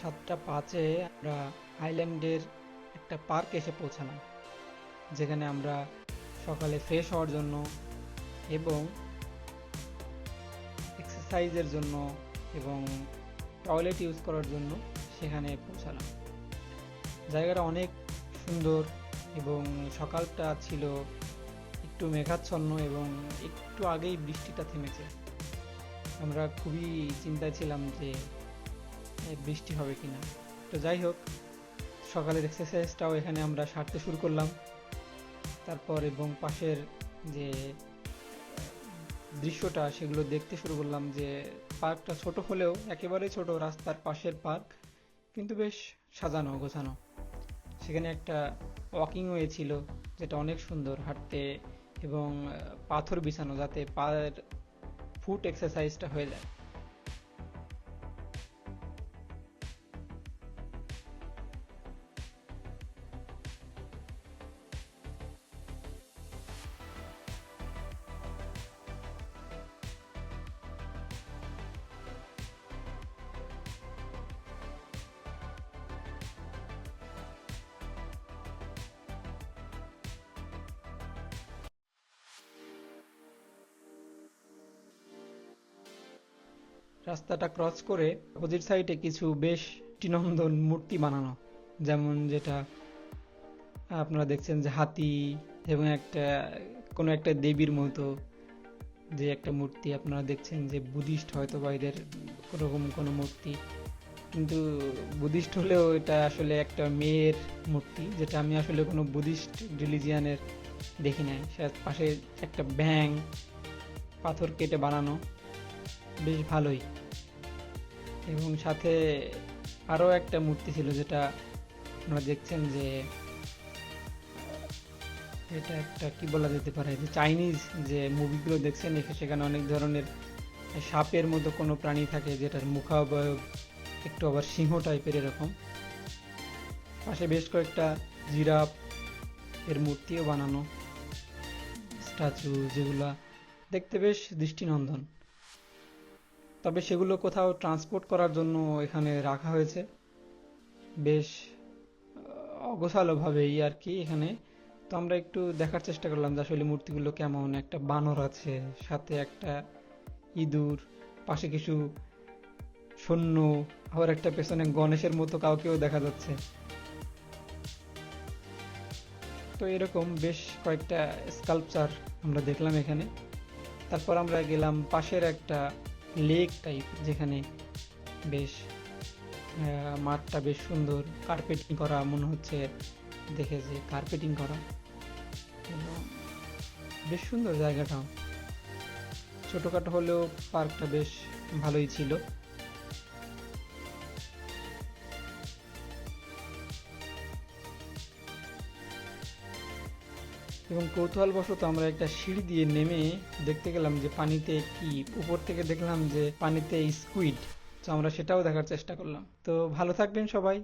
7:05-এ আমরা আইল্যান্ডের একটা পার্ক এসে পৌঁছালাম, যেখানে আমরা সকালে ফ্রেশ হওয়ার জন্য এবং এক্সারসাইজের জন্য এবং টয়লেট ইউজ করার জন্য সেখানে পৌঁছালাম। জায়গাটা অনেক সুন্দর এবং সকালটা ছিল একটু মেঘাচ্ছন্ন এবং একটু আগেই বৃষ্টিটা থেমেছে। আমরা খুবই চিন্তায় ছিলাম যে বৃষ্টি হবে কিনা। তো যাই হোক, সকালের এক্সারসাইজটাও এখানে আমরা সারতে শুরু করলাম। তারপর এবং পাশের যে দৃশ্যটা সেগুলো দেখতে শুরু করলাম, যে পার্কটা ছোট হলেও একেবারেই ছোট, রাস্তার পাশের পার্ক, কিন্তু বেশ সাজানো গোছানো। সেখানে একটা ওয়াকিং ওয়ে ছিল, যেটা অনেক সুন্দর হাঁটতে, এবং পাথর বিছানো যাতে পায়ের ফুট এক্সারসাইজটা হয়ে যায়। রাস্তাটা ক্রস করে অপোজিট সাইডে কিছু বেশ দৃষ্টিনন্দন মূর্তি বানানো, যেমন যেটা আপনারা দেখছেন যে হাতি এবং একটা কোনো একটা দেবীর মতো যে একটা মূর্তি আপনারা দেখছেন, যে বুদ্ধিস্ট হয়তো বা এদের ওরকম কোনো মূর্তি, কিন্তু বুদ্ধিস্ট হলেও এটা আসলে একটা মেয়ের মূর্তি, যেটা আমি আসলে কোনো বুদ্ধিস্ট রিলিজিয়ানের দেখি নাই। সে পাশে একটা ব্যাঙ পাথর কেটে বানানো, বেশ ভালোই। এবং সাথে আরো একটা মূর্তি ছিল, যেটা আপনারা দেখছেন যে এটা একটা কি বলা যেতে পারে, যে চাইনিজ যে মুভিগুলো দেখছেন সেখানে অনেক ধরনের সাপের মতো কোনো প্রাণী থাকে, যেটার মুখাবয়ব একটু আবার সিংহ টাইপের এরকম। পাশে বেশ কয়েকটা জিরাফ এর মূর্তিও বানানো, স্ট্যাচু, যেগুলা দেখতে বেশ দৃষ্টিনন্দন। তবে সেগুলো কোথাও ট্রান্সপোর্ট করার জন্য এখানে রাখা হয়েছে, বেশ অগোছালো ভাবেই আর কি এখানে। তো আমরা একটু দেখার চেষ্টা করলাম যে আসলে মূর্তিগুলো কেমন। একটা বানর আছে, সাথে একটা ইঁদুর, পাশে কিছু সৈন্য, আবার একটা পেছনে গণেশের মতো কাউকেও দেখা যাচ্ছে। তো এরকম বেশ কয়েকটা স্কাল্পচার আমরা দেখলাম এখানে। তারপর আমরা গেলাম পাশের একটা লেক টাইপ, যেখানে বেশ মাঠটা বেশ সুন্দর, কার্পেটিং করা মনে হচ্ছে দেখে, যে কার্পেটিং করা, এবং বেশ সুন্দর জায়গাটাও। ছোটখাটো হলেও পার্কটা বেশ ভালোই ছিল। এবং কৌতূহলবশত আমরা একটা সিঁড়ি দিয়ে নেমে দেখতে গেলাম যে পানিতে কি, উপর থেকে দেখলাম যে পানিতে স্কুইড। তো আমরা সেটাও দেখার চেষ্টা করলাম। তো ভালো থাকবেন সবাই।